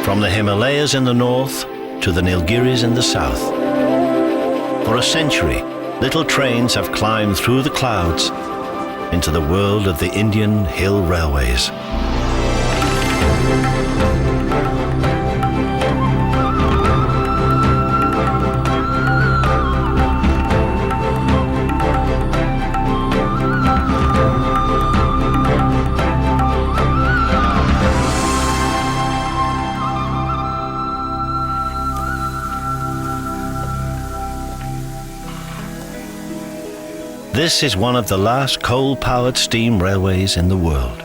from the Himalayas in the north to the Nilgiris in the south. For a century, little trains have climbed through the clouds into the world of the Indian hill railways. This is one of the last coal-powered steam railways in the world.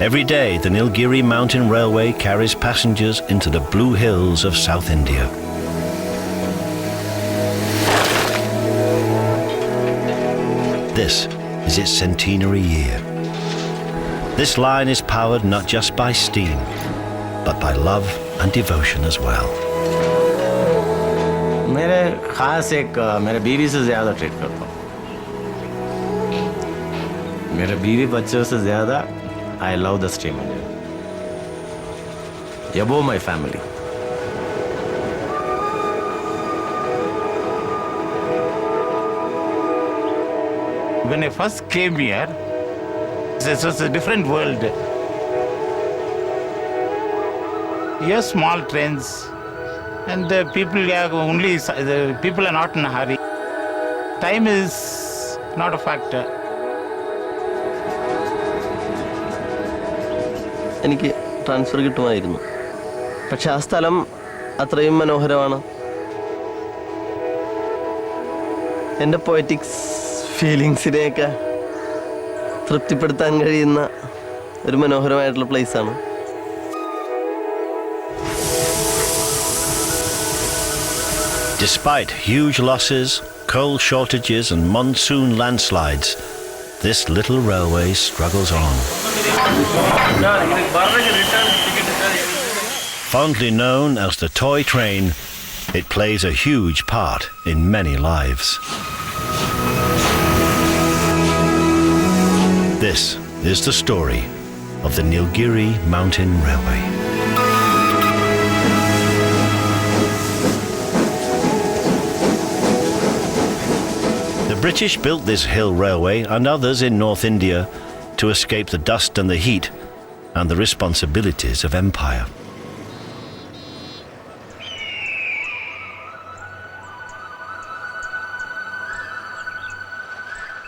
Every day, the Nilgiri Mountain Railway carries passengers into the blue hills of South India. This is its centenary year. This line is powered not just by steam, but by love and devotion as well. मेरे खास एक मेरे बीवी से ज़्यादा treat करता हूँ. मेरे बीवी बच्चों से ज़्यादा I love the steam engine. Above my family. When I first came here, this was a different world. Here, small trains. And the people are not in a hurry. Time is not a factor. എനിക്ക് transfer കിട്ടുമായിരുന്നു, പക്ഷെ ആ സ്ഥലം അത്രയും മനോഹരമാണ്. എൻ്റെ poetics ഫീലിങ്സിനെയൊക്കെ തൃപ്തിപ്പെടുത്താൻ കഴിയുന്ന ഒരു മനോഹരമായിട്ടുള്ള പ്ലേസാണ്. Despite huge losses, coal shortages and monsoon landslides, this little railway struggles on. Fondly known as the toy train, it plays a huge part in many lives. This is the story of the Nilgiri Mountain Railway. The British built this hill railway and others in North India to escape the dust and the heat and the responsibilities of empire.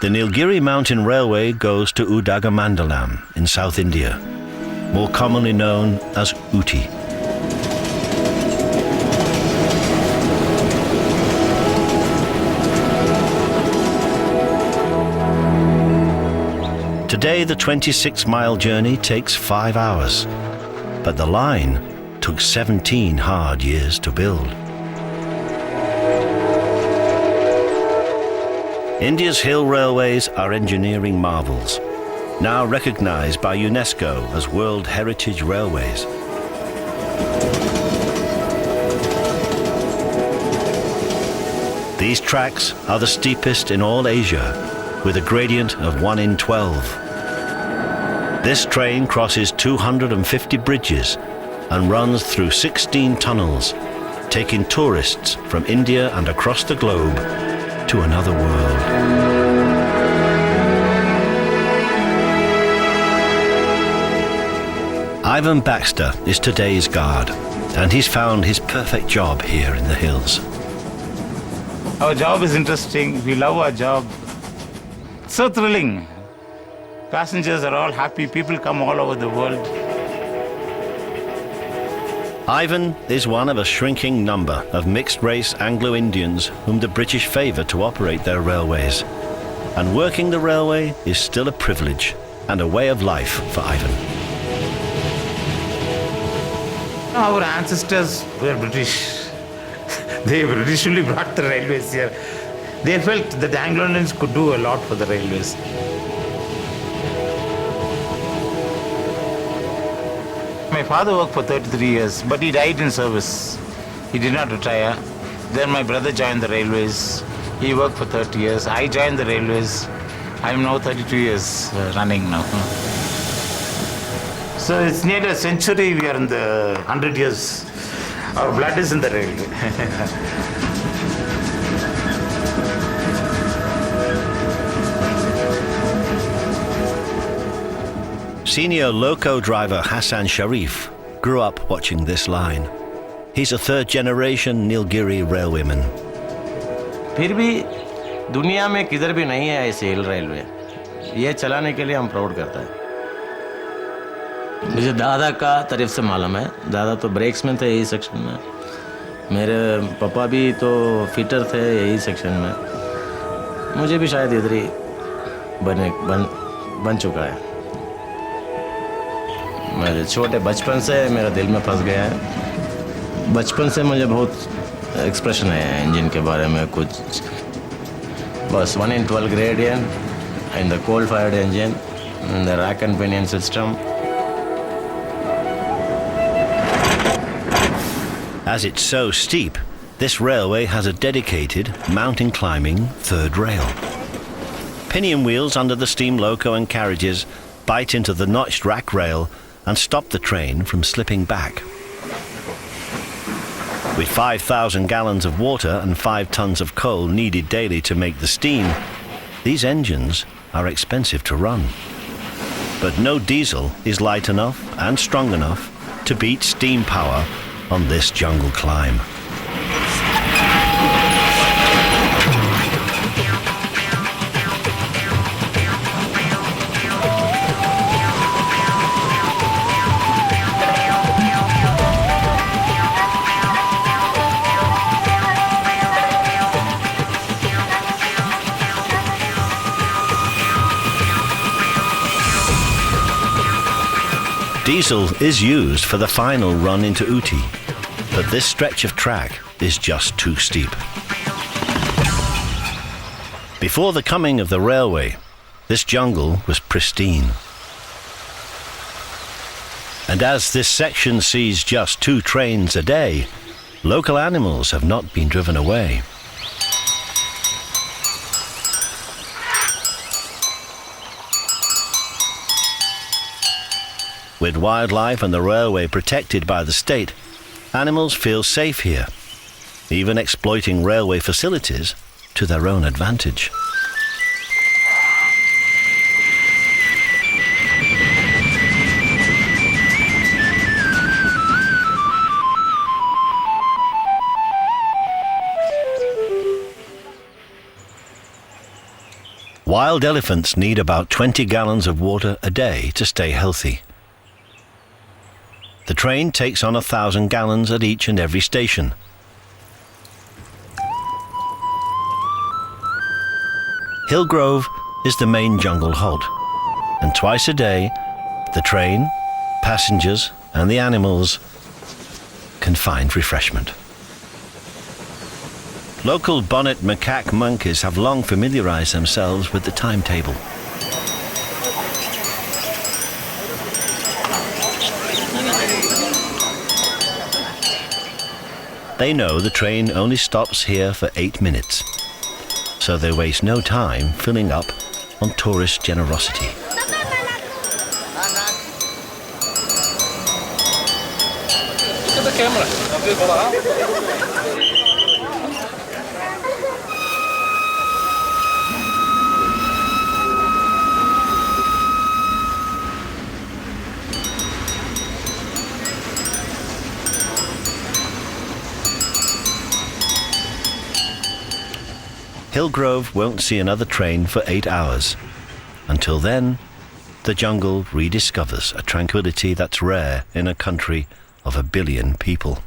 The Nilgiri Mountain Railway goes to Udagamandalam in South India, more commonly known as Ooty. Today, the 26-mile journey takes 5 hours, but the line took 17 hard years to build. India's hill railways are engineering marvels, now recognized by UNESCO as World Heritage Railways. These tracks are the steepest in all Asia, with a gradient of 1 in 12. This train crosses 250 bridges and runs through 16 tunnels, taking tourists from India and across the globe to another world. Ivan Baxter is today's guard, and he's found his perfect job here in the hills. Our job is interesting. We love our job. It's so thrilling. Passengers are all happy. People come all over the world. Ivan is one of a shrinking number of mixed-race Anglo-Indians whom the British favour to operate their railways. And working the railway is still a privilege and a way of life for Ivan. Our ancestors were British. They originally brought the railways here. They felt that the Anglo-Indians could do a lot for the railways. My father worked for 33 years, but he died in service. He did not retire. Then my brother joined the railways. He worked for 30 years. I joined the railways. I'm now 32 years running now. So it's nearly a century we are in the 100 years. Our blood is in the railway. Senior loco driver Hassan Sharif grew up watching this line. He's a third-generation Nilgiri railwayman. फिर भी दुनिया में किधर भी नहीं है ऐसे हिल railway, ये चलाने के लिए हम प्राउड करता है। मुझे दादा का तारीफ से मालूम है, दादा तो ब्रेक्स में थे यही सेक्शन में, मेरे पापा भी तो फिटर थे यही सेक्शन में, मुझे भी शायद इधर ही बन चुका है। मेरे छोटे बचपन से मेरा दिल में फंस गया है। बचपन से मुझे बहुत एक्सप्रेशन है इंजन के बारे में, कुछ बस 1 in 12 gradient in the coal fired engine in the rack and pinion system. As it's so steep, this railway has a dedicated mountain climbing third rail. Pinion wheels under the steam loco and carriages bite into the notched rack rail and stop the train from slipping back. With 5,000 gallons of water and 5 tons of coal needed daily to make the steam, these engines are expensive to run. But no diesel is light enough and strong enough to beat steam power on this jungle climb. Diesel is used for the final run into Uti, but this stretch of track is just too steep. Before the coming of the railway, this jungle was pristine. And as this section sees just 2 trains a day, local animals have not been driven away. With wildlife and the railway protected by the state, animals feel safe here, even exploiting railway facilities to their own advantage. Wild elephants need about 20 gallons of water a day to stay healthy. The train takes on 1,000 gallons at each and every station. Hillgrove is the main jungle halt, and twice a day, the train, passengers, and the animals can find refreshment. Local bonnet macaque monkeys have long familiarized themselves with the timetable. They know the train only stops here for 8 minutes, so they waste no time filling up on tourist generosity. Hillgrove won't see another train for 8 hours. Until then, the jungle rediscovers a tranquility that's rare in a country of 1 billion people.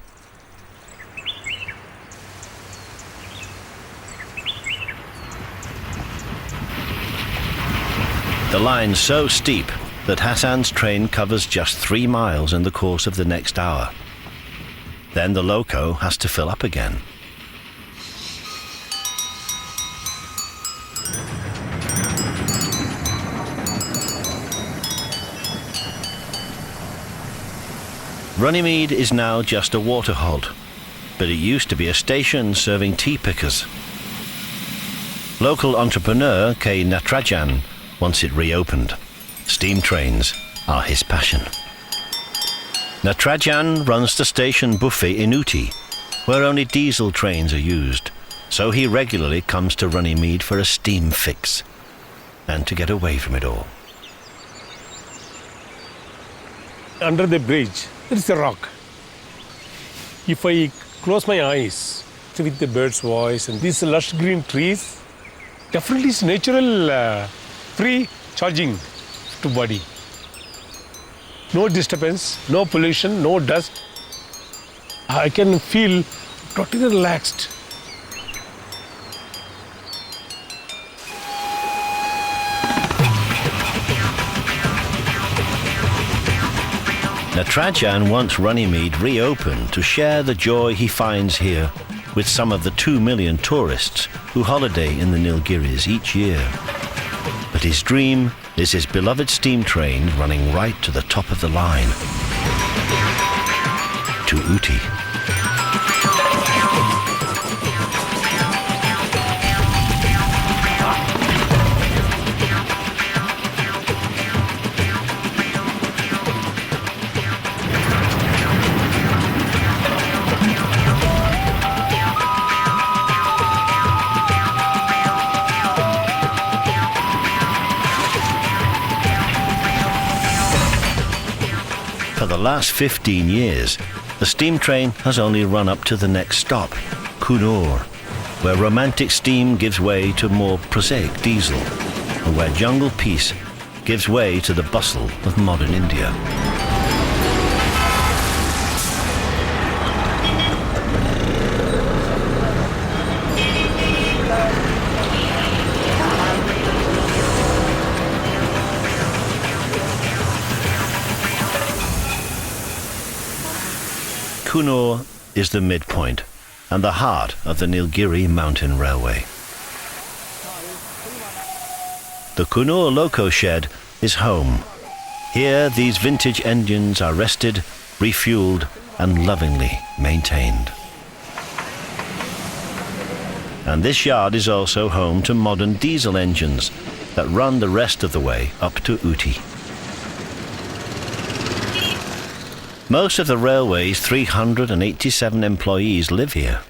The line's so steep that Hassan's train covers just 3 miles in the course of the next hour. Then the loco has to fill up again. Runnymede is now just a water halt, but it used to be a station serving tea pickers. Local entrepreneur K. Natrajan wants it reopened. Steam trains are his passion. Natarajan runs the station buffet in Uti, where only diesel trains are used, so he regularly comes to Runnymede for a steam fix and to get away from it all. Under the bridge, there is a rock. If I close my eyes with the bird's voice and these lush green trees, definitely it's natural free charging to body. No disturbance, no pollution, no dust. I can feel totally relaxed. Natarajan wants Runnymede reopened to share the joy he finds here with some of the 2 million tourists who holiday in the Nilgiris each year. But his dream is his beloved steam train running right to the top of the line, to Uti. For the last 15 years, the steam train has only run up to the next stop, Kunua, where romantic steam gives way to more prosaic diesel, and where jungle peace gives way to the bustle of modern India. Kunua is the midpoint and the heart of the Nilgiri mountain railway. The Kunua Loco Shed is home. Here these vintage engines are rested, refueled and lovingly maintained. And this yard is also home to modern diesel engines that run the rest of the way up to Uti. Most of the railway's 387 employees live here.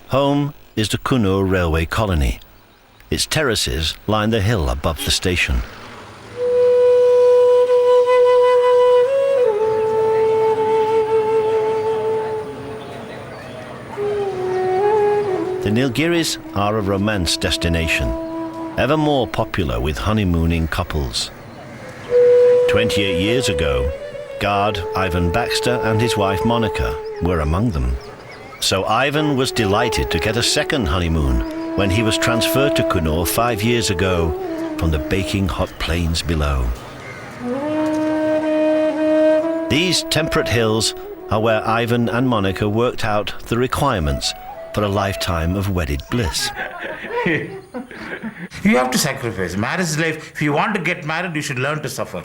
Home is the Kunua railway colony. Its terraces line the hill above the station. The Nilgiris are a romance destination, ever more popular with honeymooning couples. 28 years ago, guard Ivan Baxter and his wife Monica were among them. So Ivan was delighted to get a second honeymoon when he was transferred to Kunua 5 years ago from the baking hot plains below. These temperate hills are where Ivan and Monica worked out the requirements for a lifetime of wedded bliss. You have to sacrifice. Marriage life, if you want to get married, you should learn to suffer.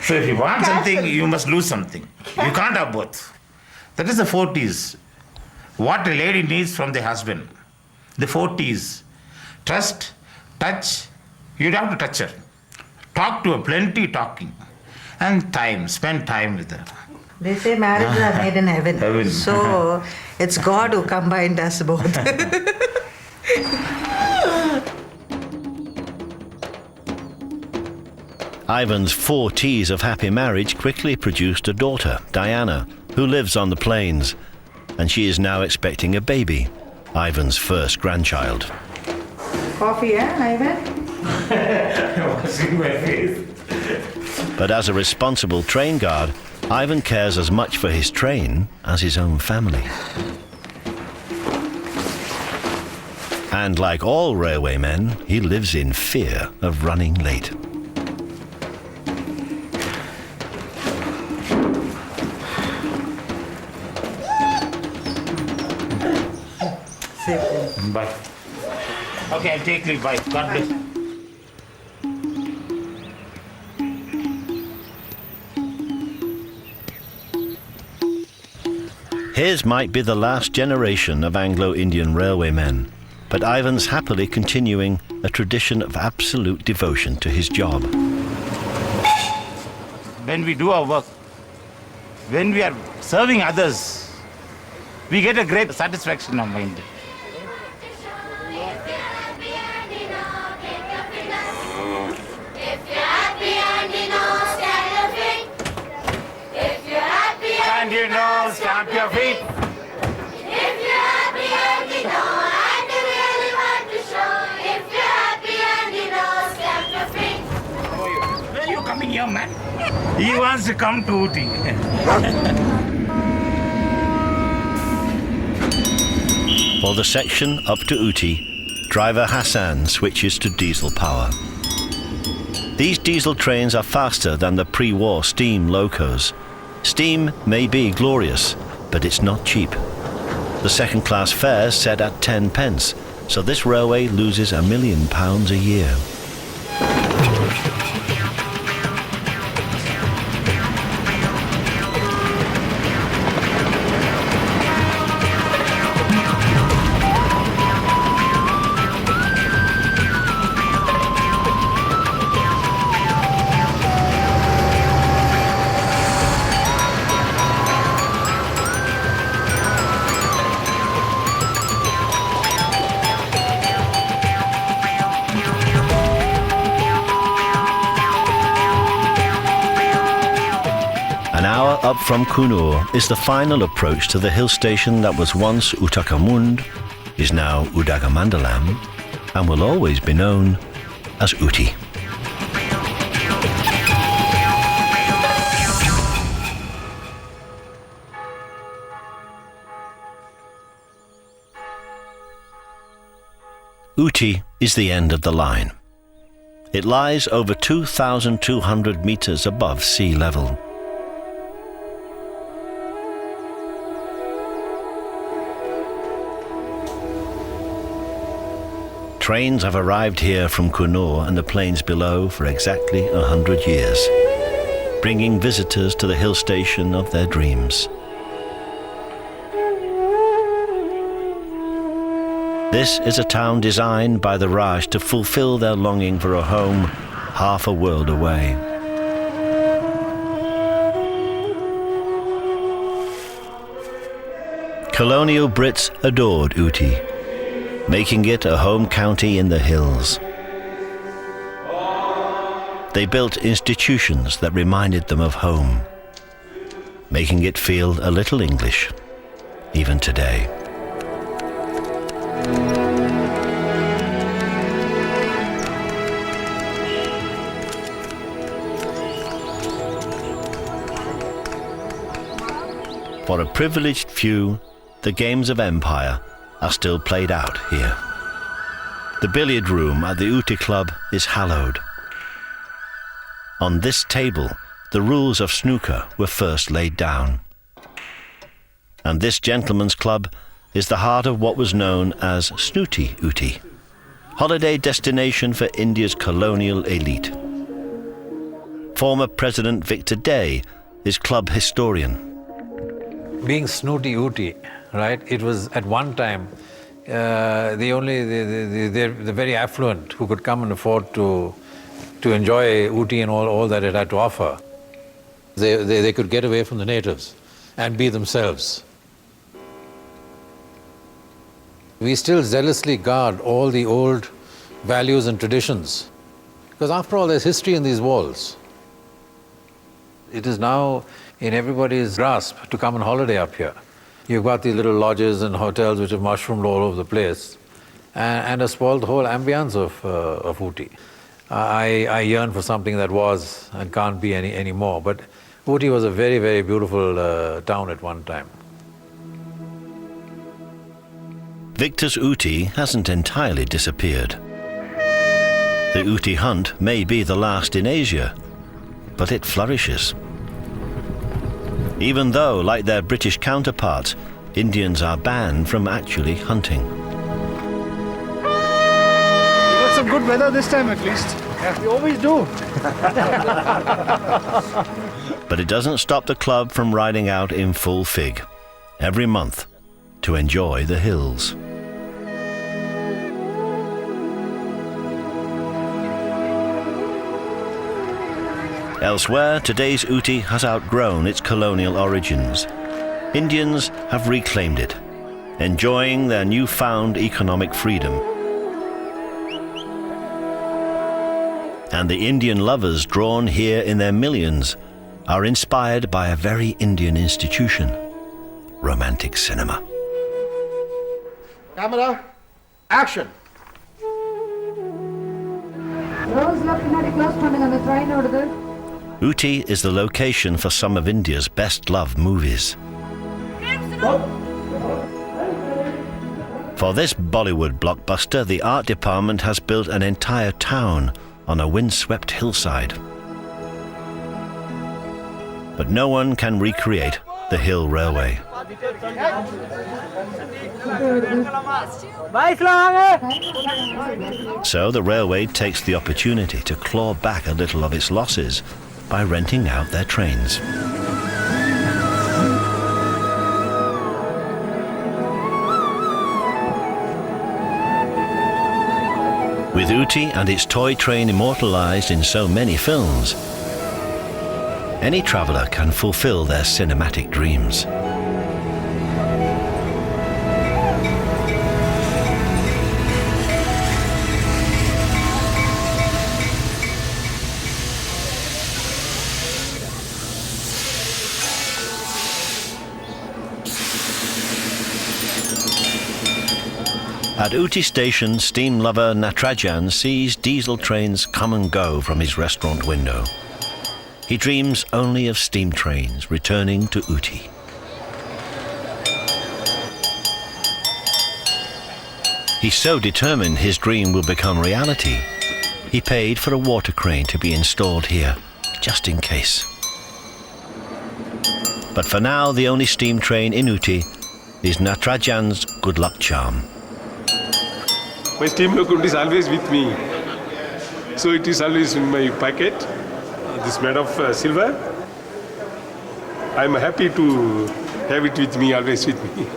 So if you want something, you must lose something. You can't have both. That is the 4 T's. What a lady needs from the husband. The 4 T's. Trust, touch, you'd have to touch her. Talk to her, plenty talking. And time, spend time with her. They say marriages are made in heaven. Heaven. So it's God who combined us both. Ivan's 4 T's of happy marriage quickly produced a daughter, Diana, who lives on the plains, and she is now expecting a baby, Ivan's first grandchild. Coffee, Ivan? Washing my face. But as a responsible train guard, Ivan cares as much for his train as his own family. And like all railwaymen, he lives in fear of running late. Bye. Okay, I'll take leave. Bye. God bless. His might be the last generation of Anglo-Indian railwaymen, but Ivan's happily continuing a tradition of absolute devotion to his job. When we do our work, When we are serving others, we get a great satisfaction of mind. And you know, stamp your feet. If you're happy and you know, and you really want to show. If you're happy and you know, stamp your feet. Where are you coming here, man? He wants to come to Ooty. For the section up to Ooty, driver Hassan switches to diesel power. These diesel trains are faster than the pre-war steam locos. Steam may be glorious, but it's not cheap. The second-class fare's set at 10 pence, so this railway loses £1 million a year. Up from Kunua is the final approach to the hill station that was once Uttakamund, is now Udagamandalam, and will always be known as Ooty. Ooty is the end of the line. It lies over 2,200 meters above sea level. Trains have arrived here from Kunua and the plains below for exactly 100 years, bringing visitors to the hill station of their dreams. This is a town designed by the Raj to fulfill their longing for a home half a world away. Colonial Brits adored Ooty, making it a home county in the hills. They built institutions that reminded them of home, making it feel a little English, even today. For a privileged few, the games of empire are still played out here. The billiard room at the Ooty Club is hallowed. On this table, the rules of snooker were first laid down. And this gentleman's club is the heart of what was known as Snooty Ooty, holiday destination for India's colonial elite. Former President Victor Day is club historian. Being Snooty Ooty, right? It was at one time the very affluent who could come and afford to enjoy Ooty and all that it had to offer. They could get away from the natives and be themselves. We still zealously guard all the old values and traditions, because after all, there's history in these walls. It is now in everybody's grasp to come on holiday up here. You've got these little lodges and hotels which have mushroomed all over the place and have spoiled the whole ambience of Ooty. I yearn for something that was and can't be anymore, but Ooty was a very, very beautiful town at one time. Victor's Ooty hasn't entirely disappeared. The Ooty hunt may be the last in Asia, but it flourishes. Even though, like their British counterparts, Indians are banned from actually hunting. We got some good weather this time at least. Yeah, we always do. But it doesn't stop the club from riding out in full fig every month to enjoy the hills. Elsewhere, today's Ooty has outgrown its colonial origins. Indians have reclaimed it, enjoying their newfound economic freedom. And the Indian lovers drawn here in their millions are inspired by a very Indian institution, romantic cinema. Camera, action. Ooty is the location for some of India's best-loved movies. For this Bollywood blockbuster, the art department has built an entire town on a windswept hillside. But no one can recreate the Hill Railway. So the railway takes the opportunity to claw back a little of its losses by renting out their trains. With Ooty and its toy train immortalized in so many films, any traveler can fulfill their cinematic dreams. At Ooty Station, steam lover Natarajan sees diesel trains come and go from his restaurant window. He dreams only of steam trains returning to Ooty. He's so determined his dream will become reality, he paid for a water crane to be installed here, just in case. But for now, the only steam train in Ooty is Natarajan's good luck charm. My steam locomotive is always with me. So it is always in my pocket. This made of silver. I'm happy to have it with me, always with me.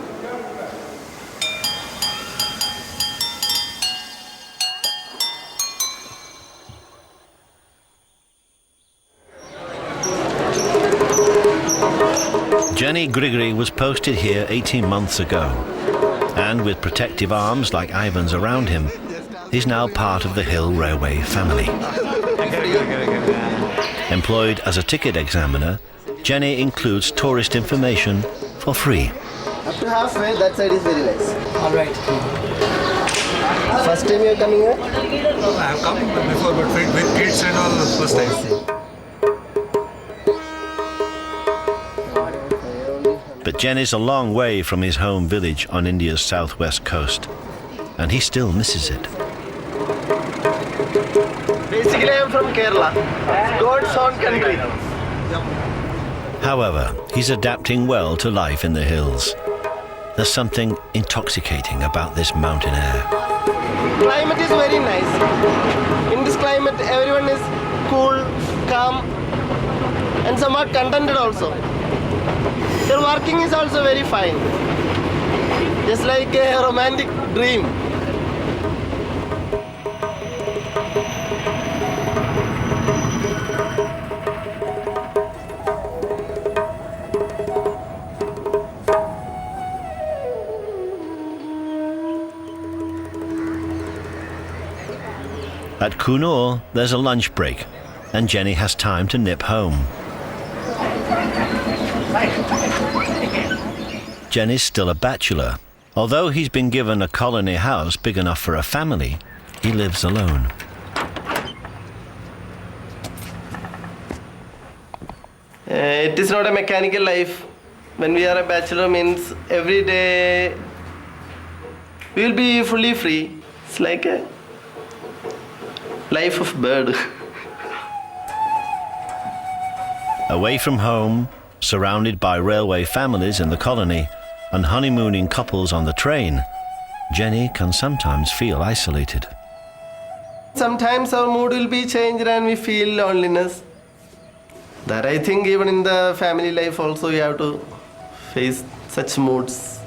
Jenny Grigory was posted here 18 months ago, and with protective arms like Ivan's around him, he's now part of the Hill Railway family. Employed as a ticket examiner, Jenny includes tourist information for free. Up to halfway, that side is very nice. All right. First time you're coming here? I have come before, but with kids and all, first time. But Jenny's a long way from his home village on India's southwest coast, and he still misses it. Basically, I'm from Kerala. God's own country. However, he's adapting well to life in the hills. There's something intoxicating about this mountain air. Climate is very nice. In this climate, everyone is cool, calm, and somewhat contented also. Your working is also very fine. Just like a romantic dream. At Kunua, there's a lunch break, and Jenny has time to nip home. Jenny's still a bachelor. Although he's been given a colony house big enough for a family, he lives alone. It is not a mechanical life. When we are a bachelor means every day we will be fully free. It's like a life of bird. Away from home, surrounded by railway families in the colony and honeymooning couples on the train, Jenny can sometimes feel isolated. Sometimes our mood will be changed and we feel loneliness. That I think even in the family life also you have to face such moods.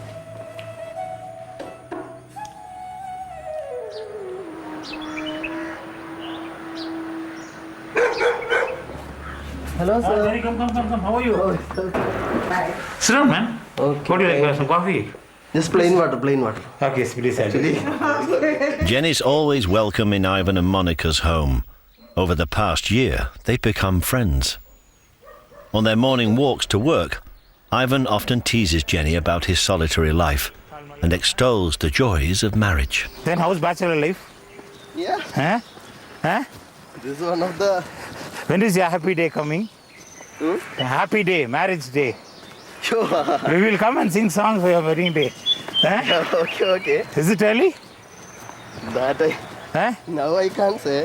Hello, sir. Mary, come. How are you? Bye. Sit down, man. Okay. What do you like? Some coffee? Just plain water. Okay, please. Actually. Jenny's always welcome in Ivan and Monica's home. Over the past year, they've become friends. On their morning walks to work, Ivan often teases Jenny about his solitary life and extols the joys of marriage. Then how's bachelor life? Yeah. Huh? This is one of the... When is your happy day coming? A happy day, marriage day. Sure. We will come and sing songs for your wedding day. Huh? Okay. Is it early? That I... Huh? Now I can't say.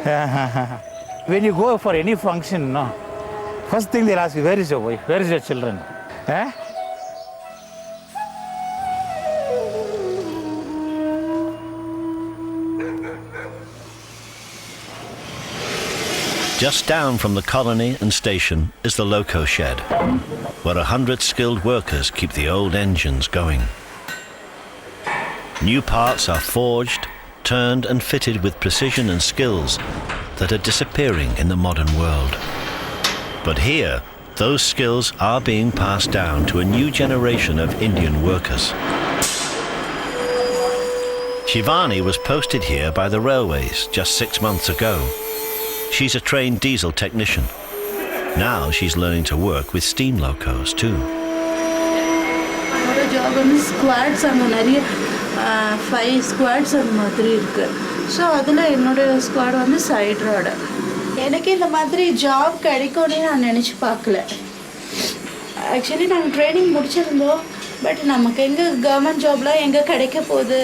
When you go for any function, no, first thing they'll ask you, where is your wife? Where is your children? Huh? Just down from the colony and station is the Loco Shed, where 100 skilled workers keep the old engines going. New parts are forged, turned and fitted with precision and skills that are disappearing in the modern world. But here, those skills are being passed down to a new generation of Indian workers. Shivani was posted here by the railways just 6 months ago. She's a trained diesel technician. Now she's learning to work with steam locos too. என்னோட job வந்து squads அங்கே நிறைய 5 squads அந்த மாதிரி இருக்குது. So அதில் என்னோட squad வந்து சைட் ரோடு. எனக்கு இந்த மாதிரி ஜாப் கிடைக்கும்னு நான் நினச்சி பார்க்கல. ஆக்சுவலி நாங்கள் ட்ரைனிங் முடிச்சிருந்தோம். பட் நமக்கு எங்கே கவர்மெண்ட் ஜாப்லாம் எங்கே கிடைக்க போகுது?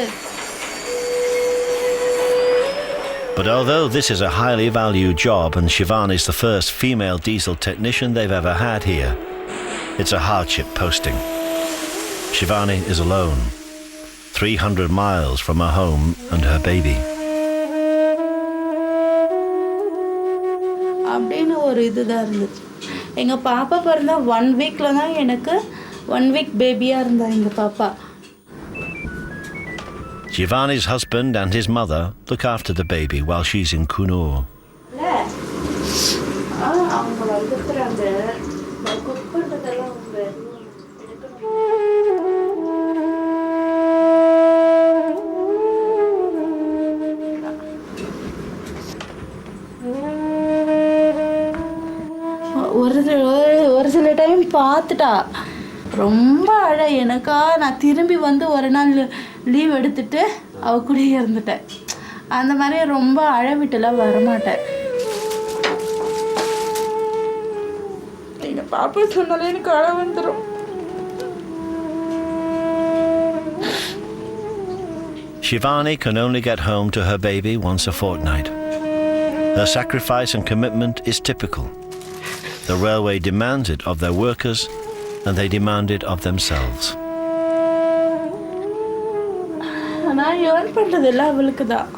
But although this is a highly valued job and Shivani's the first female diesel technician they've ever had here, it's a hardship posting. Shivani is alone, 300 miles from her home and her baby. அப்படின்னு ஒரு இதுதான் இருந்துச்சு. எங்கள் பாப்பா பிறந்தா 1 வீக்கில் தான் எனக்கு 1 வீக் பேபியாக இருந்தா எங்கள் பாப்பா. Shivani's husband and his mother look after the baby while she's in Kunua. அவங்க வந்துக்கிறாங்க. குக் பண்ணுறதெல்லாம் அவங்க ஒரு சில டைம் பார்த்துட்டா ரொம்ப அழ. எனக்கா நான் திரும்பி வந்து ஒரு நாள் லீவ் எடுத்துட்டு அவ கூட இருந்துட்டேன். அந்த மாதிரி ரொம்ப அழ விட்டுலாம் வரமாட்டேன். எங்கள் பாப்பா சொன்னாலே எனக்கு அழ வந்துடும். Shivani can only get home to her baby once a fortnight. Her sacrifice and commitment is typical. The railway demands it of their workers and they demand it of themselves. நான் ஏர்ன் பண்ணுறதெல்லாம் அவளுக்கு தான்.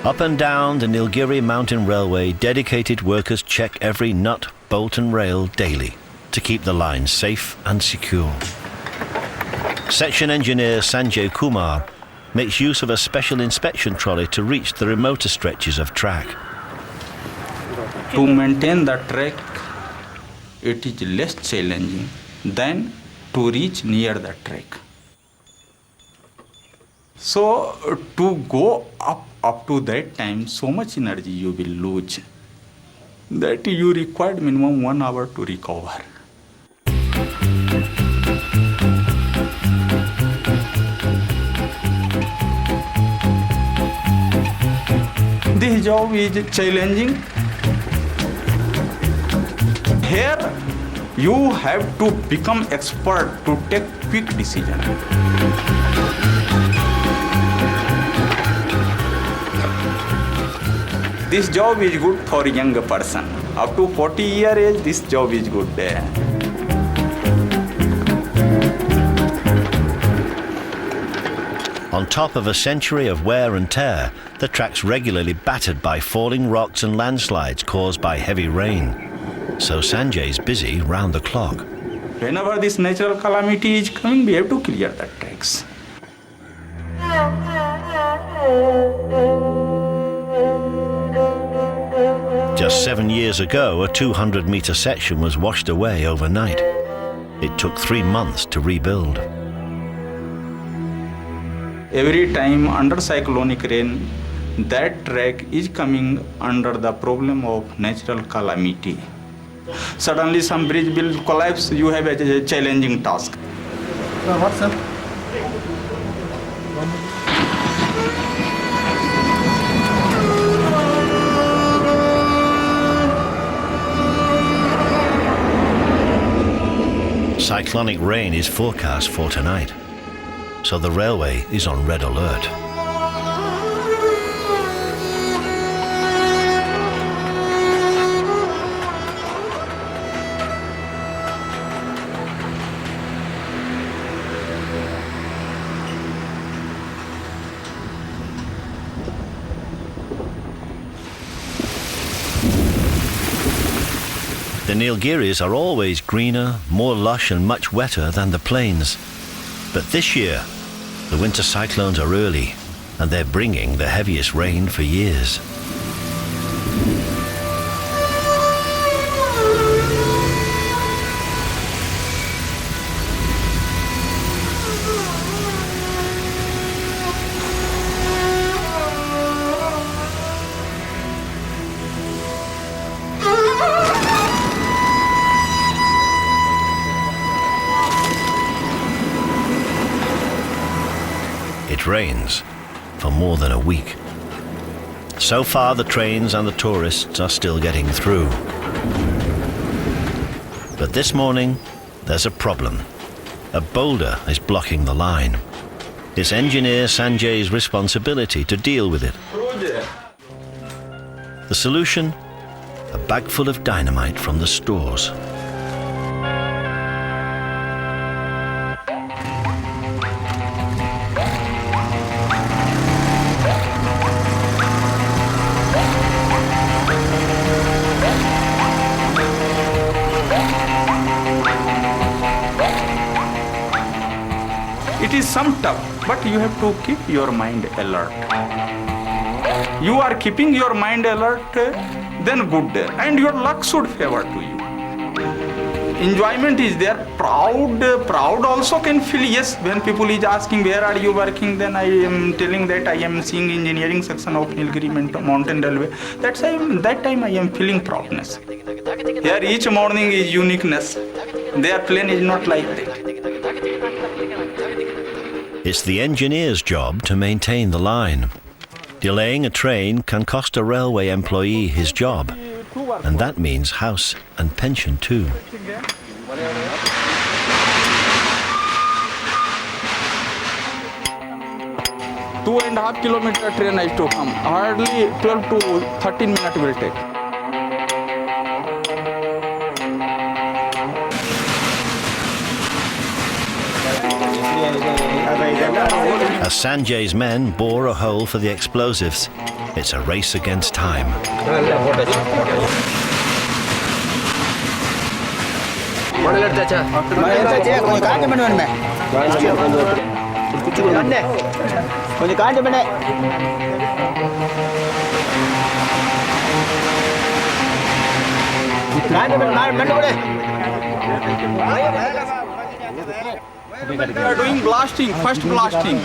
Up and down the Nilgiri mountain railway, dedicated workers check every nut, bolt and rail daily to keep the line safe and secure. Section engineer Sanjay Kumar makes use of a special inspection trolley to reach the remoter stretches of track. To maintain the track, it is less challenging than to reach near the track. So to go up to that time, so much energy you will lose that you required minimum 1 hour to recover. This job is challenging. Here you have to become expert to take quick decision. This job is good for young person. Up to 40 year age, this job is good. On top of a century of wear and tear, the track's regularly battered by falling rocks and landslides caused by heavy rain. So Sanjay's busy round the clock. Whenever this natural calamity is coming, we have to clear the tracks. Just 7 years ago, a 200-meter section was washed away overnight. It took 3 months to rebuild. Every time under cyclonic rain, that track is coming under the problem of natural calamity. Suddenly some bridge will collapse, you have a challenging task. What's up? Cyclonic rain is forecast for tonight, so the railway is on red alert. The Nilgiris are always greener, more lush and much wetter than the plains. But this year, the winter cyclones are early and they're bringing the heaviest rain for years. It rains for more than a week. So far, the trains and the tourists are still getting through. But this morning, there's a problem. A boulder is blocking the line. It's engineer Sanjay's responsibility to deal with it. The solution? A bag full of dynamite from the stores. It is some tough, but you have to keep your mind alert. You are keeping your mind alert, then good, and your luck should favor to you. Enjoyment is there, proud also can feel, yes, when people is asking where are you working, then I am telling that I am seeing engineering section of Nilgiri mountain railway. That time I am feeling proudness. Here each morning is uniqueness. Their plane is not like that. It's the engineer's job to maintain the line. Delaying a train can cost a railway employee his job, and that means house and pension too. Two and a half kilometer train has to come. Hardly 12 to 13 minutes will take. As Sanjay's men bore a hole for the explosives, it's a race against time. We are doing blasting, first blasting.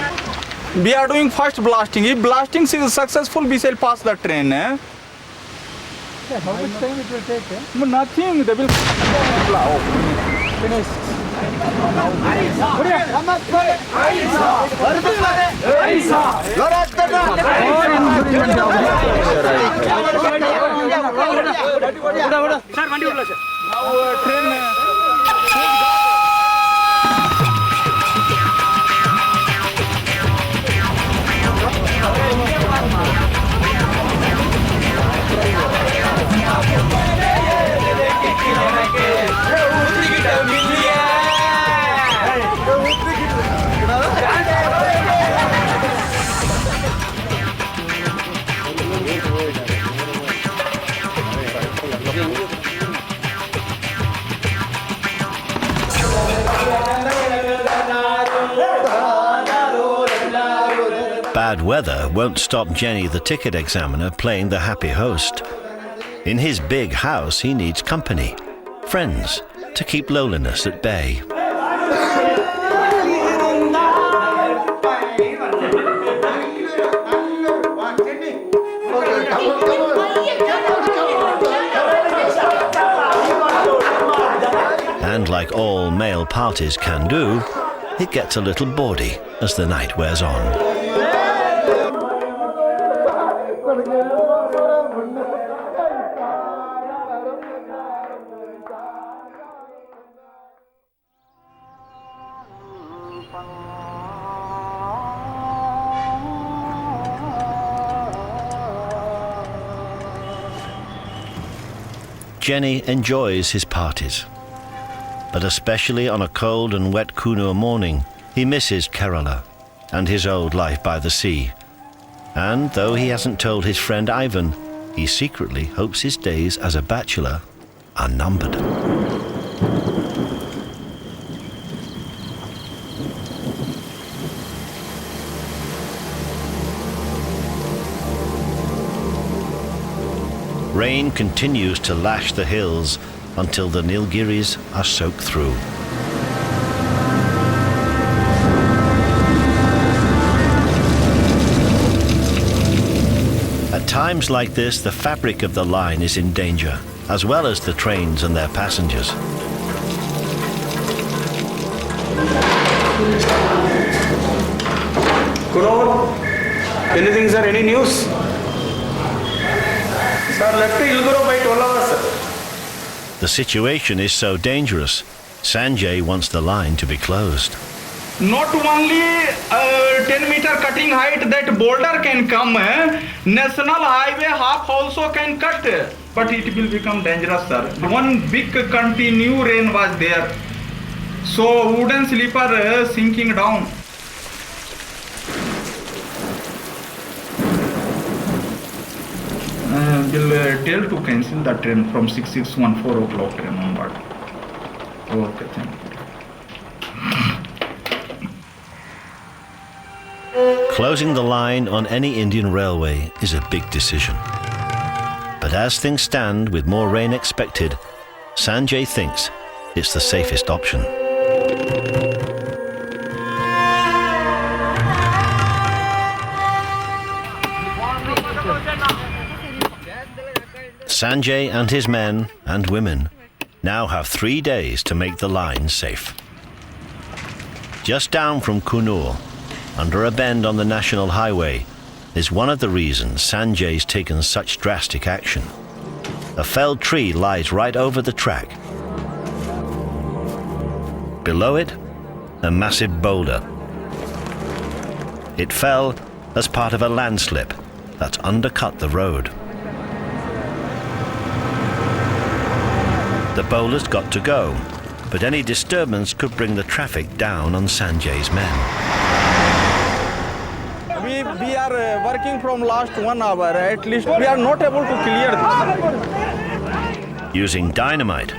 We are doing first blasting. If blasting is successful, we shall pass the train. How much time it will take? Nothing. They will Finish. bad weather won't stop Jenny the ticket examiner playing the happy host. In his big house, he needs company, friends, to keep loneliness at bay. And like all male parties can do, it gets a little bawdy as the night wears on. Jenny enjoys his parties, but especially on a cold and wet Kunua morning, he misses Kerala and his old life by the sea. And though he hasn't told his friend Ivan, he secretly hopes his days as a bachelor are numbered. Rain continues to lash the hills until the Nilgiris are soaked through. At times like this, the fabric of the line is in danger, as well as the trains and their passengers. Kunua, anything, sir? Any news? Sir, left Nilgiri by 12 hours. The situation is so dangerous, Sanjay wants the line to be closed. Not only 10-meter cutting height that boulder can come, national highway half also can cut, but it will become dangerous, sir. One big continue rain was there, so wooden sleeper sinking down. Will tell to cancel the train from 6614 4 o'clock train onward. Okay, thank you. Closing the line on any Indian railway is a big decision. But as things stand, with more rain expected, Sanjay thinks it's the safest option. Sanjay and his men and women now have 3 days to make the line safe. Just down from Kunua, under a bend on the national highway, is one of the reasons Sanjay's taken such drastic action. A felled tree lies right over the track. Below it, a massive boulder. It fell as part of a landslip that's undercut the road. The boulder's got to go, but any disturbance could bring the traffic down on Sanjay's men. We are working from last 1 hour, at least we are not able to clear this. Using dynamite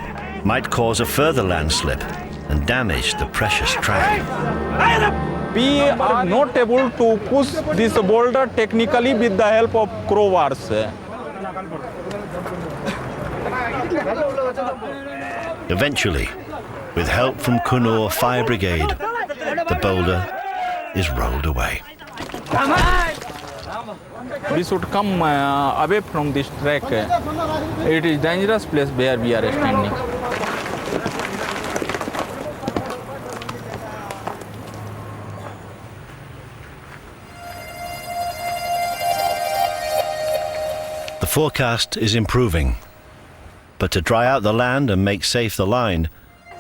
might cause a further landslip and damage the precious track. We are not able to push this boulder technically with the help of crowbars. Eventually, with help from Kunua Fire Brigade, the boulder is rolled away. We should come away from this track. It is a dangerous place where we are standing. The forecast is improving, but to dry out the land and make safe the line,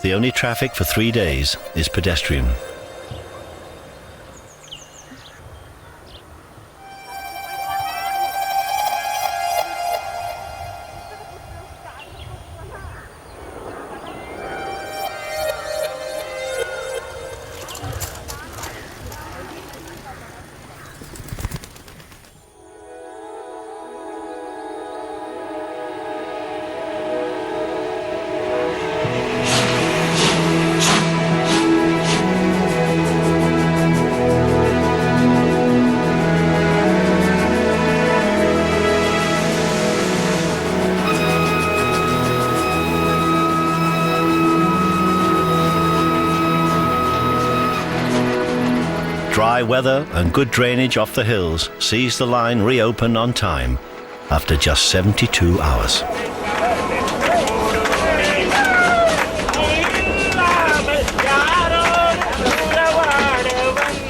the only traffic for 3 days is pedestrian. dry weather and good drainage off the hills sees the line reopen on time after just 72 hours.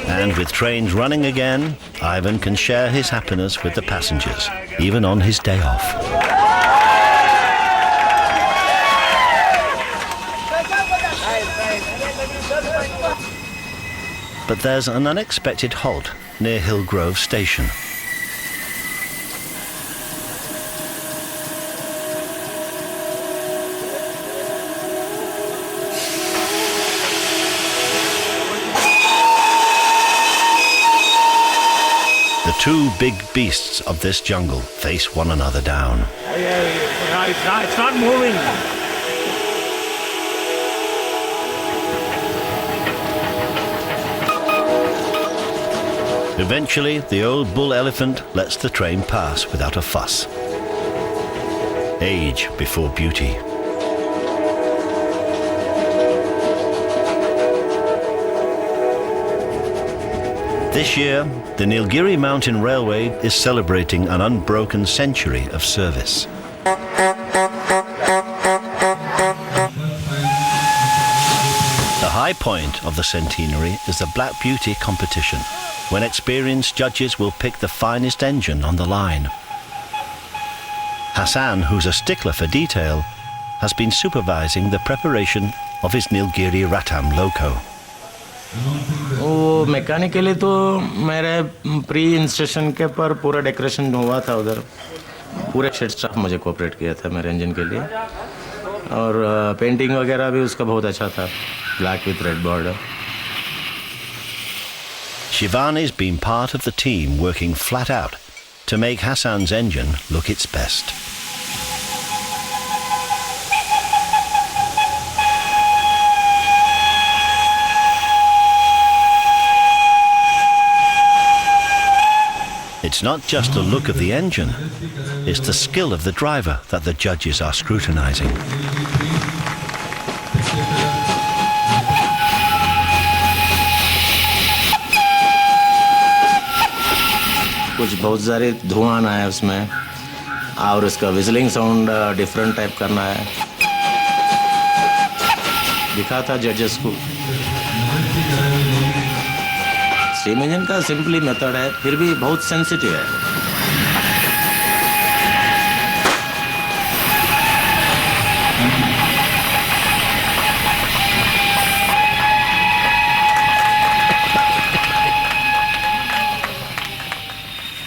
And with trains running again, Ivan can share his happiness with the passengers, even on his day off. But there's an unexpected halt near Hillgrove Station. The two big beasts of this jungle face one another down. It's not moving. Eventually, the old bull elephant lets the train pass without a fuss. Age before beauty. This year, the Nilgiri Mountain Railway is celebrating an unbroken century of service. The high point of the centenary is the Black Beauty competition, when experienced judges will pick the finest engine on the line. Hassan, who's a stickler for detail, has been supervising the preparation of his Nilgiri Ratam Loco. वो mechanically तो मेरे pre इंस्टेशन के पर पूरा decoration हुआ था उधर पूरे शेड स्टाफ मुझे कोऑपरेट किया था मेरे इंजन के लिए और पेंटिंग वगैरह भी उसका बहुत अच्छा था black with red border Shivani's been part of the team working flat out to make Hassan's engine look its best. It's not just the look of the engine, it's the skill of the driver that the judges are scrutinizing. कुछ बहुत सारे धुआं आना है उसमें और उसका विजलिंग sound different type करना है दिखा था जजेस को स्टीम इंजन का सिंपली मेथड है फिर भी बहुत सेंसिटिव है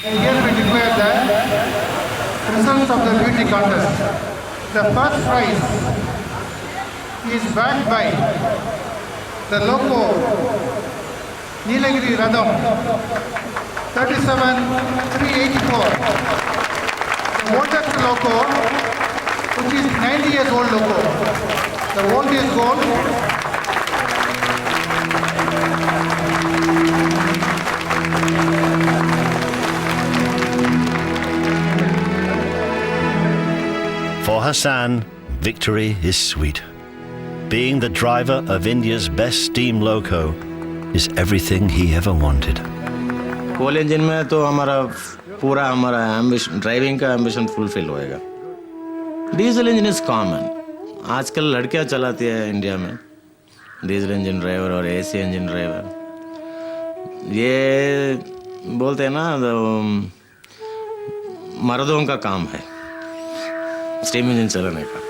Here we declare the results of the beauty contest. The first prize is backed by the Loco Nilgiri Radam 37,384. The oldest loco, which is 90 years old loco. The oldest gold. For Hassan, victory is sweet. Being the driver of India's best steam loco is everything he ever wanted. Coal engine में तो हमारा ambition driving का ambition fulfil होएगा diesel engine is common आजकल लड़कियां चलाती है India में डीजल इंजन ड्राइवर और एसी इंजन ड्राइवर ये बोलते हैं ना मर्दों का काम है स्टीम इंजन चलाने का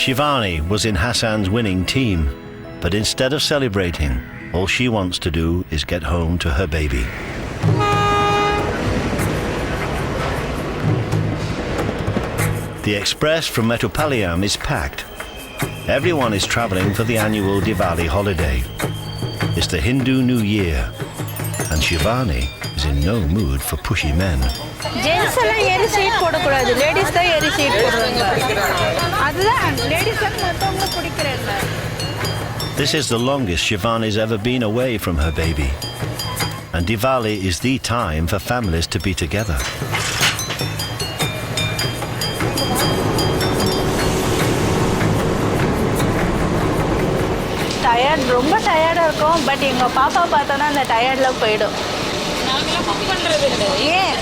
Shivani was in Hassan's winning team, but instead of celebrating, all she wants to do is get home to her baby. The express from Metupalayam is packed. Everyone is travelling for the annual Diwali holiday. It's the Hindu New Year, and Shivani is in no mood for pushy men. Gents எல்லாம் ஏறி seat போடக்கூடாது ladies தான் ஏறி seat போடுவாங்க அதுதான் ladies தான் மற்றவங்க பிடிக்கிறேன் This is the longest Shivani's ever been away from her baby. And Diwali is the time for families to be together. Tired ரொம்ப டயர்டாக இருக்கும் பட் எங்கள் பாப்பா பார்த்தோன்னா அந்த டயர்டில் போயிடும் ஏன்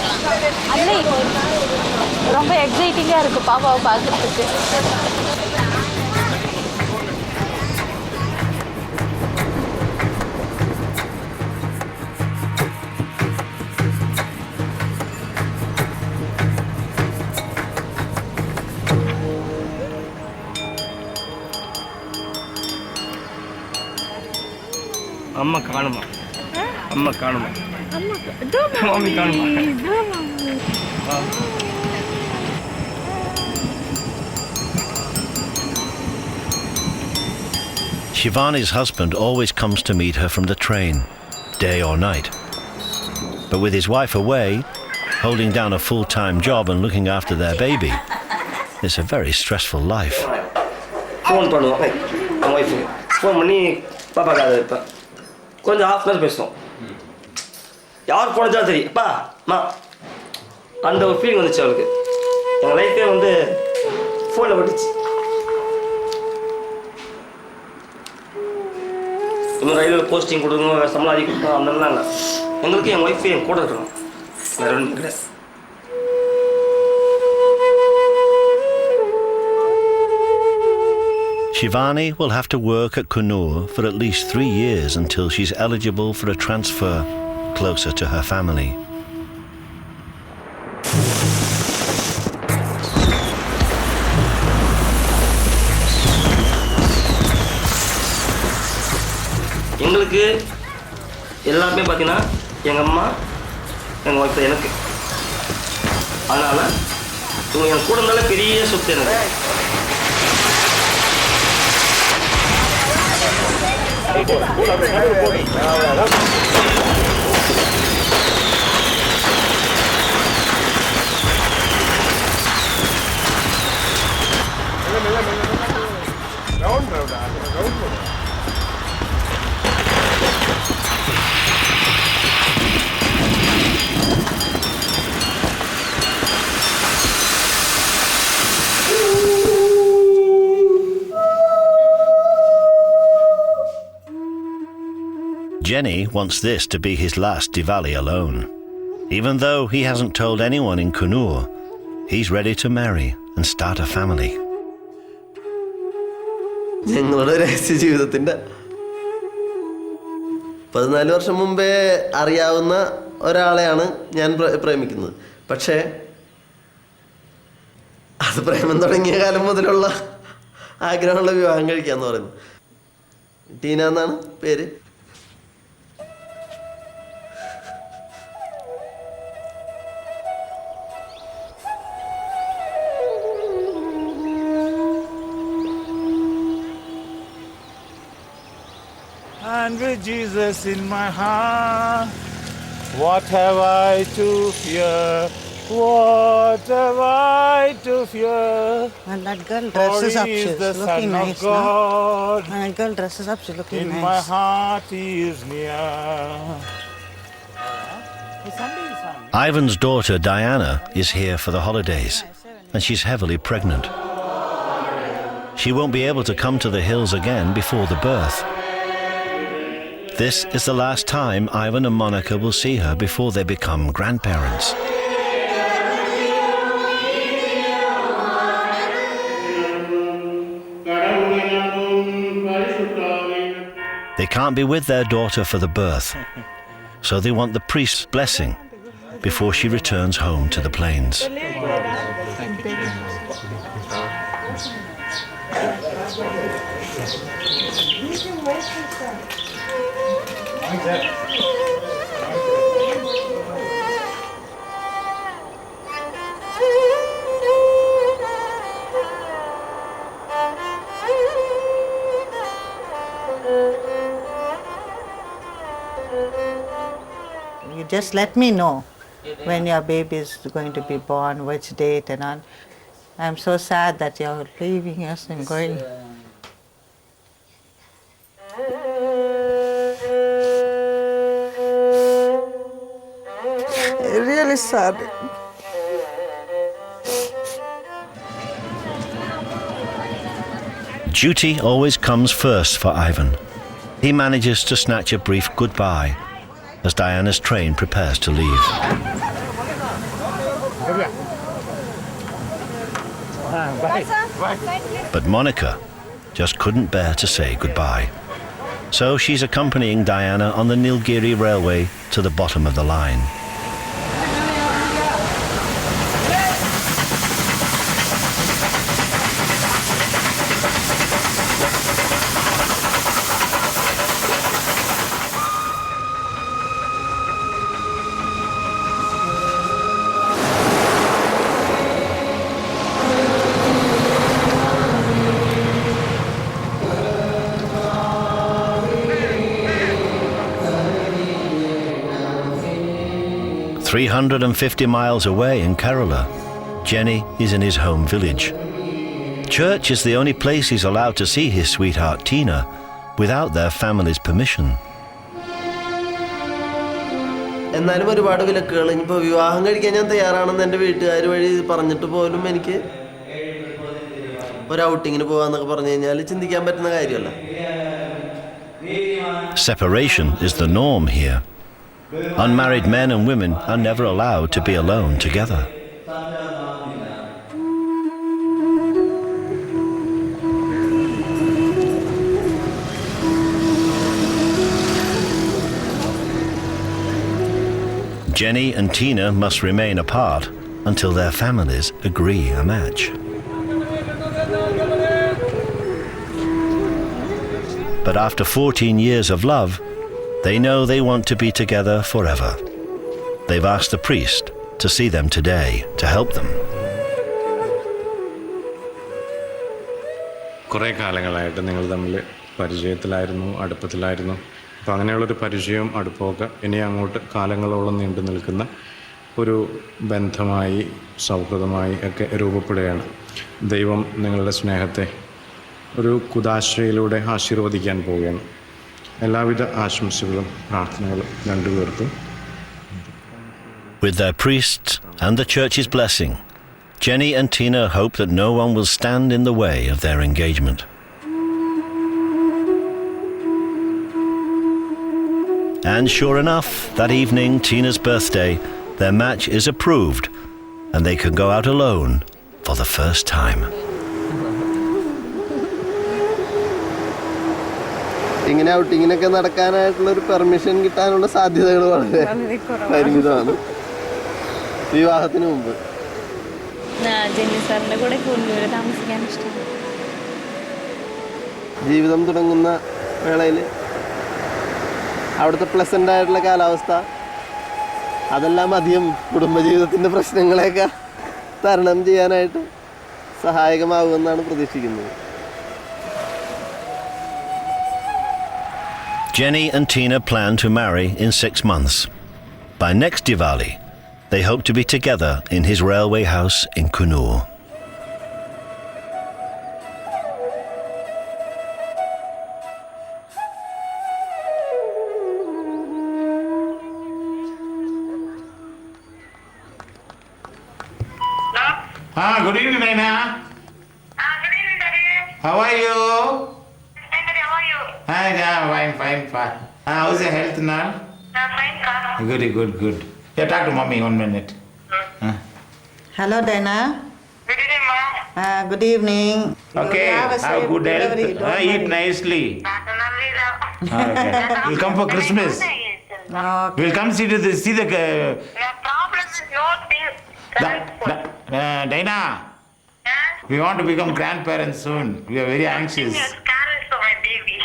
அதில் ரொம்ப எக்ஸைட்டிங்காக இருக்குது பாப்பாவை பார்க்குறதுக்கு அம்மா காணுமா அம்மா காணுமா மம்மி காணுமா Shivani's husband always comes to meet her from the train, day or night. But with his wife away, holding down a full-time job and looking after their baby, it's a very stressful life. Phone பண்ணுவோம் என் ஒய்ஃபுக்கு phone பண்ணி பாப்பா காது வைப்பேன் கொஞ்சம் half an hour பேசுவோம் யார் போனதா சரி அப்பா அம்மா அந்த ஒரு ஃபீலிங் வந்துச்சு அவளுக்கு எங்கள் லைஃபே வந்து ஃபோனில் பட்டுச்சு இன்னும் ரயில்வே போஸ்டிங் கொடுக்கணும் சம்பளம் அதிகம் கொடுக்கணும் அதெல்லாம் இல்லை எங்களுக்கு என் ஒய்ஃபு என் கூட இருக்கணும் வேறு ஒன்றும் கிடையாது Shivani will have to work at Kunua for at least 3 years until she's eligible for a transfer closer to her family. எங்களுக்கு எல்லாமே பார்த்தீங்கன்னா எங்கள் அம்மா எங்கள் ஒய்ஃப் எனக்கு அதனால் இவங்க என் கூட இருந்தாலே பெரிய சொத்து எனக்கு Jenny wants this to be his last Diwali alone. Even though he hasn't told anyone in Kunua, he's ready to marry and start a family. ഞങ്ങളുടെ രഹസ്യ ജീവിതത്തിൻ്റെ 14 വർഷം മുമ്പേ അറിയാവുന്ന ഒരാളെയാണ് ഞാൻ പ്രേമിക്കുന്നത്. പക്ഷേ അത് പ്രേമം തുടങ്ങിയ കാലം മുതലുള്ള ആഗ്രഹമുള്ള വിവാഹം കഴിക്കാന്ന് പറയുന്നു. ടീന എന്നാണ് പേര്. And with Jesus in my heart, what have I to fear? What have I to fear? And that girl dresses up, she's looking nice, no? And that girl dresses up, she's looking nice. In my heart he is near. Ivan's daughter Diana is here for the holidays, and she's heavily pregnant. She won't be able to come to the hills again before the birth. This is the last time Ivan and Monica will see her before they become grandparents. They can't be with their daughter for the birth, so they want the priest's blessing before she returns home to the plains. You just let me know when your baby is going to be born, which date and all. I'm so sad that you're leaving us and going. Really sad. Duty always comes first for Ivan. He manages to snatch a brief goodbye as Diana's train prepares to leave. But Monica just couldn't bear to say goodbye. So she's accompanying Diana on the Nilgiri railway to the bottom of the line. "350 miles away in Kerala, Jenny is in his home village. Church is the only place he's allowed to see his sweetheart Tina without their family's permission. എന്നാലും ഒരുപാട് വിലക്കുകൾ. ഇനിയിപ്പോൾ വിവാഹം കഴിക്കാൻ ഞാൻ തയ്യാറാണെന്ന് എൻ്റെ വീട്ടുകാർ വഴി പറഞ്ഞിട്ട് പോലും എനിക്ക് ഒരു ഔട്ടിങ്ങിന് പോകാമെന്നൊക്കെ പറഞ്ഞു കഴിഞ്ഞാൽ ചിന്തിക്കാൻ പറ്റുന്ന കാര്യമല്ല. Separation is the norm here. Unmarried men and women are never allowed to be alone together. Jenny and Tina must remain apart until their families agree a match. But after 14 years of love, they know they want to be together forever. They've asked the priest to see them today to help them. കുറേ കാലങ്ങളായിട്ട് നിങ്ങൾ തമ്മിൽ പരിചയത്തിലായിരുന്നു, അടുപ്പത്തിലായിരുന്നു. അപ്പോൾ അങ്ങനെയുള്ളൊരു പരിചയവും അടുപ്പമൊക്കെ ഇനി അങ്ങോട്ട് കാലങ്ങളോളം നീണ്ടു നിൽക്കുന്ന ഒരു ബന്ധമായി, സൗഹൃദമായി ഒക്കെ രൂപപ്പെടുകയാണ്. ദൈവം നിങ്ങളുടെ സ്നേഹത്തെ ഒരു കുദാശയിലൂടെ ആശീർവദിക്കാൻ പോവുകയാണ്. എല്ലാവിധ ആശംസകളും പ്രാർത്ഥനകളും രണ്ടുപേർക്കും. With their priests and the church's blessing, Jenny and Tina hope that no one will stand in the way of their engagement. And sure enough, that evening, Tina's birthday, their match is approved and they can go out alone for the first time. ഇങ്ങനെ ഔട്ടിങ്ങിനൊക്കെ നടക്കാനായിട്ടുള്ളൊരു permission കിട്ടാനുള്ള സാധ്യതകൾ വളരെ പരിമിതമാണ് വിവാഹത്തിന് മുമ്പ്. സാറിന്റെ കൂടെ കുന്നൂര് താമസിക്കാൻ ഇഷ്ടമാണ്. ജീവിതം തുടങ്ങുന്ന വേളയിൽ അവിടുത്തെ പ്ലസൻ്റ് ആയിട്ടുള്ള കാലാവസ്ഥ അതെല്ലാം അധികം കുടുംബജീവിതത്തിൻ്റെ പ്രശ്നങ്ങളെയൊക്കെ തരണം ചെയ്യാനായിട്ട് സഹായകമാകുമെന്നാണ് പ്രതീക്ഷിക്കുന്നത്. Jenny and Tina plan to marry in 6 months. By next Diwali, they hope to be together in his railway house in Kunua. Good evening, Naina. Good evening, Daddy. How are you? Fine, Daddy. How are you? Yeah, fine. How's your health now? Fine, sir. Good. Yeah, talk to mommy 1 minute. Hello, Dana. Good evening, Ma. Good evening. Okay, Have a have safe good delivery. health. Don't Eat worry. nicely. Okay. We'll come for Christmas. Okay. We'll come see the The problem is not this. Dina, we want to become grandparents soon. We are very anxious. Carrots for my baby.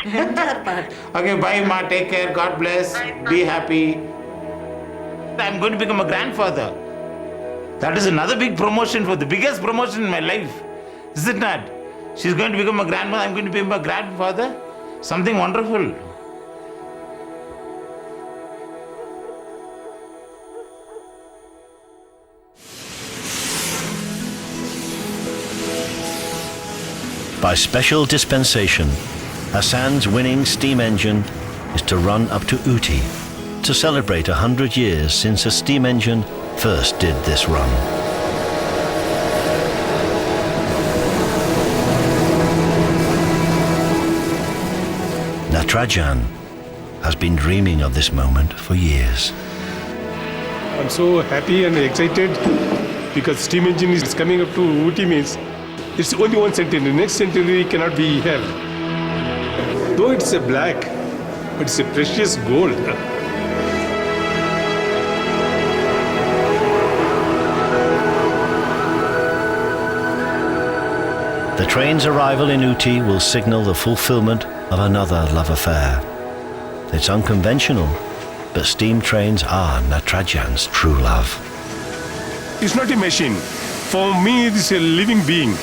Okay, bye, Ma. Take care. God bless. Be happy. I'm going to become a grandfather. That is another big promotion, for the biggest promotion in my life. Is it not? She's going to become a grandmother. I'm going to become a grandfather. Something wonderful. By special dispensation, Hassan's winning steam engine is to run up to Uti to celebrate 100 years since a steam engine first did this run. Natarajan has been dreaming of this moment for years. I'm so happy and excited because steam engine is coming up to Ooty means it's only one centenary. Next centenary cannot be here. Though it's a black, but it's a precious gold. The train's arrival in Ooty will signal the fulfillment of another love affair. It's unconventional, but steam trains are Natarajan's true love. It's not a machine. For me, it's a living being.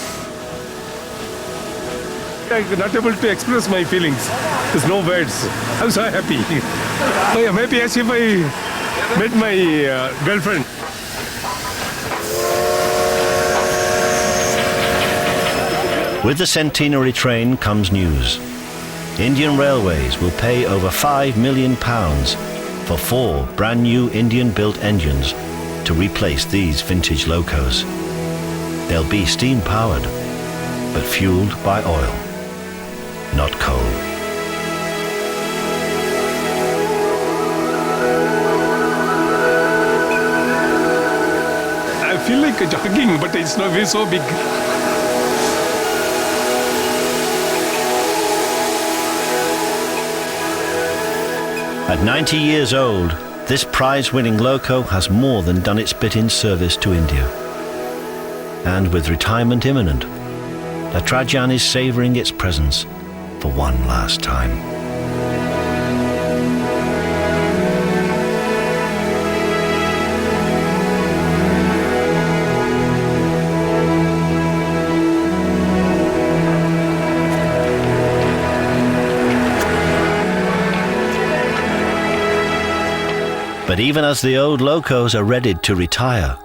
I'm not able to express my feelings. There's no words. I'm so happy. I'm happy as if I met my girlfriend. With the centenary train comes news. Indian Railways will pay over £5 million for 4 brand new Indian-built engines to replace these vintage locos. They'll be steam-powered, but fueled by oil, not coal. I feel like jogging, but it's not very so big. At 90 years old, this prize-winning loco has more than done its bit in service to India. And with retirement imminent, Natarajan is savouring its presence for one last time. But even as the old locos are ready to retire,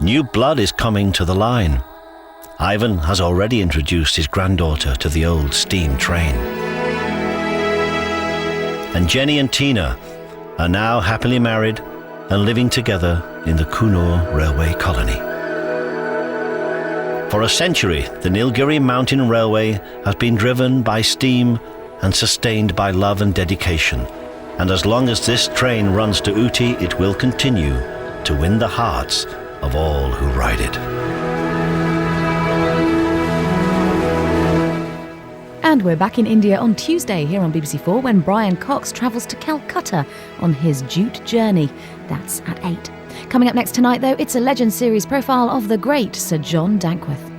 new blood is coming to the line. Ivan has already introduced his granddaughter to the old steam train. And Jenny and Tina are now happily married and living together in the Kunua railway colony. For a century, the Nilgiri mountain railway has been driven by steam and sustained by love and dedication. And as long as this train runs to Ooty, it will continue to win the hearts of all who ride it. And we're back in India on Tuesday here on BBC4 when Brian Cox travels to Calcutta on his jute journey. That's at 8. Coming up next tonight, though, it's a Legend series profile of the great Sir John Dankworth.